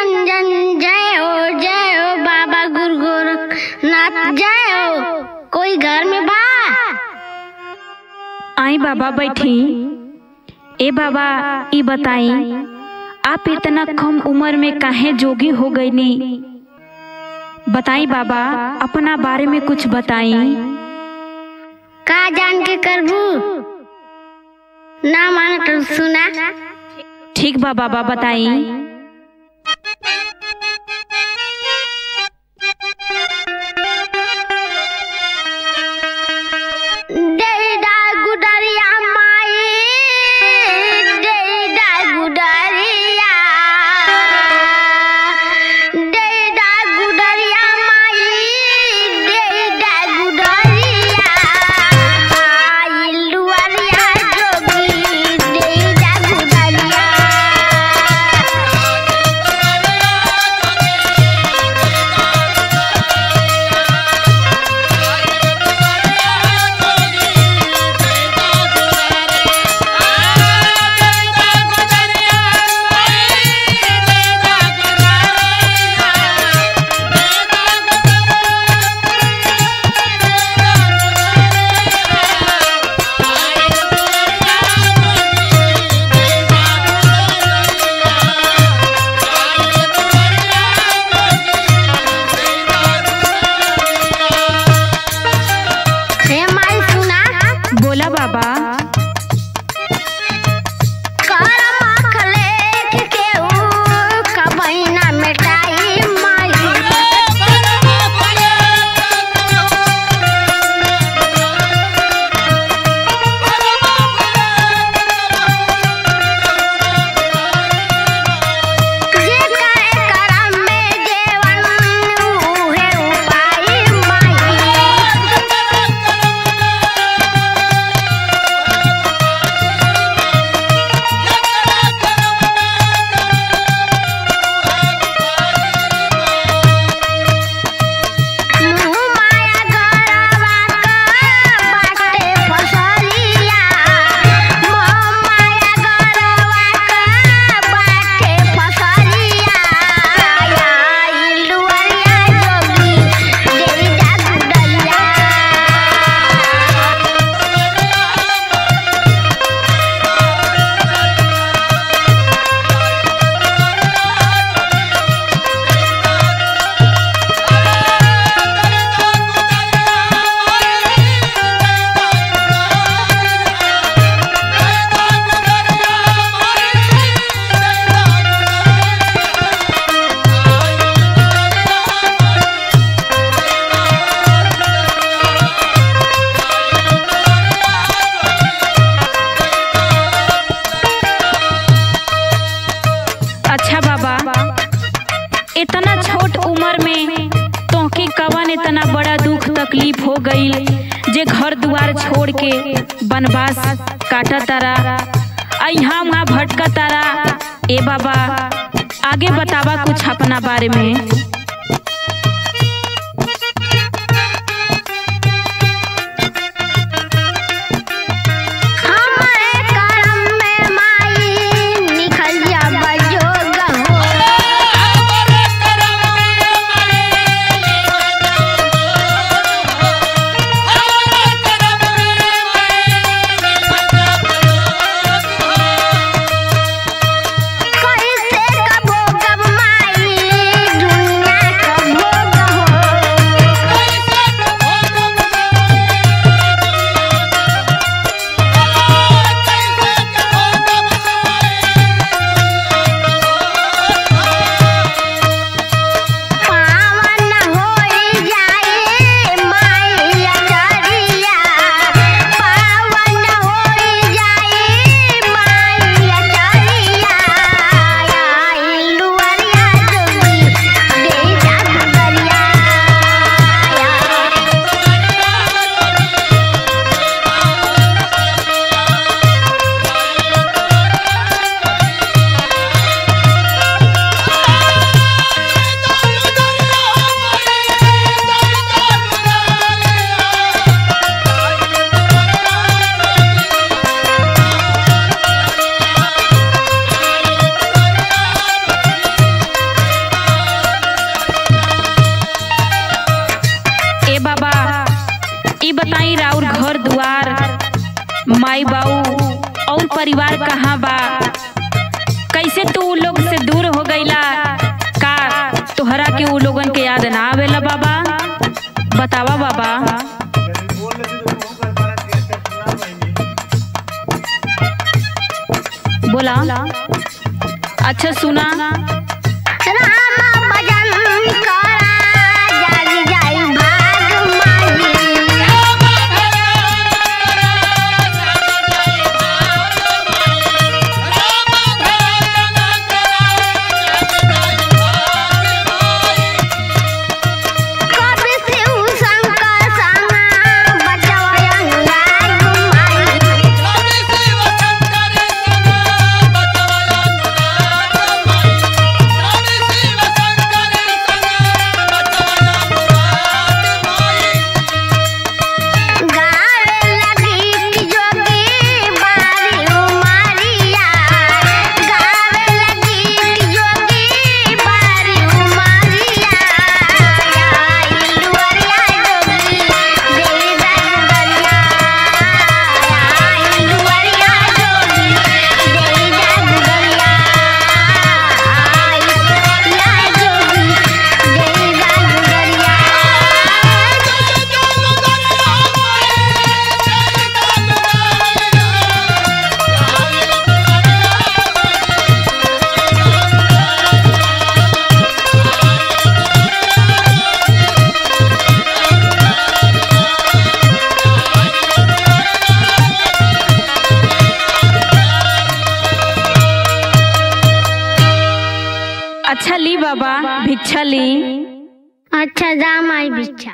रंजन जय हो बाबा गुरु गोरखनाथ जय हो। कोई घर में बा? आई बाबा बैठी। ए बाबा ई बताई, आप इतना कम उम्र में काहे जोगी हो गईनी? बताई बाबा, अपना बारे में कुछ बताई। का जान के करबू? ना माने तो सुना। ठीक बा बाबा, बताई। इतना छोट उम्र में तोहके कवन इतना बड़ा दुख तकलीफ हो गई जे घर दुआर छोड़ के बनवास काटा तारा, यहाँ वहाँ भटका तारा। ए बाबा, आगे बतावा कुछ अपना बारे में। दुनिया बतावा बाबा। बोला। अच्छा सुना। अच्छा ली बाबा भिक्षा ली। अच्छा जा माई भिक्षा।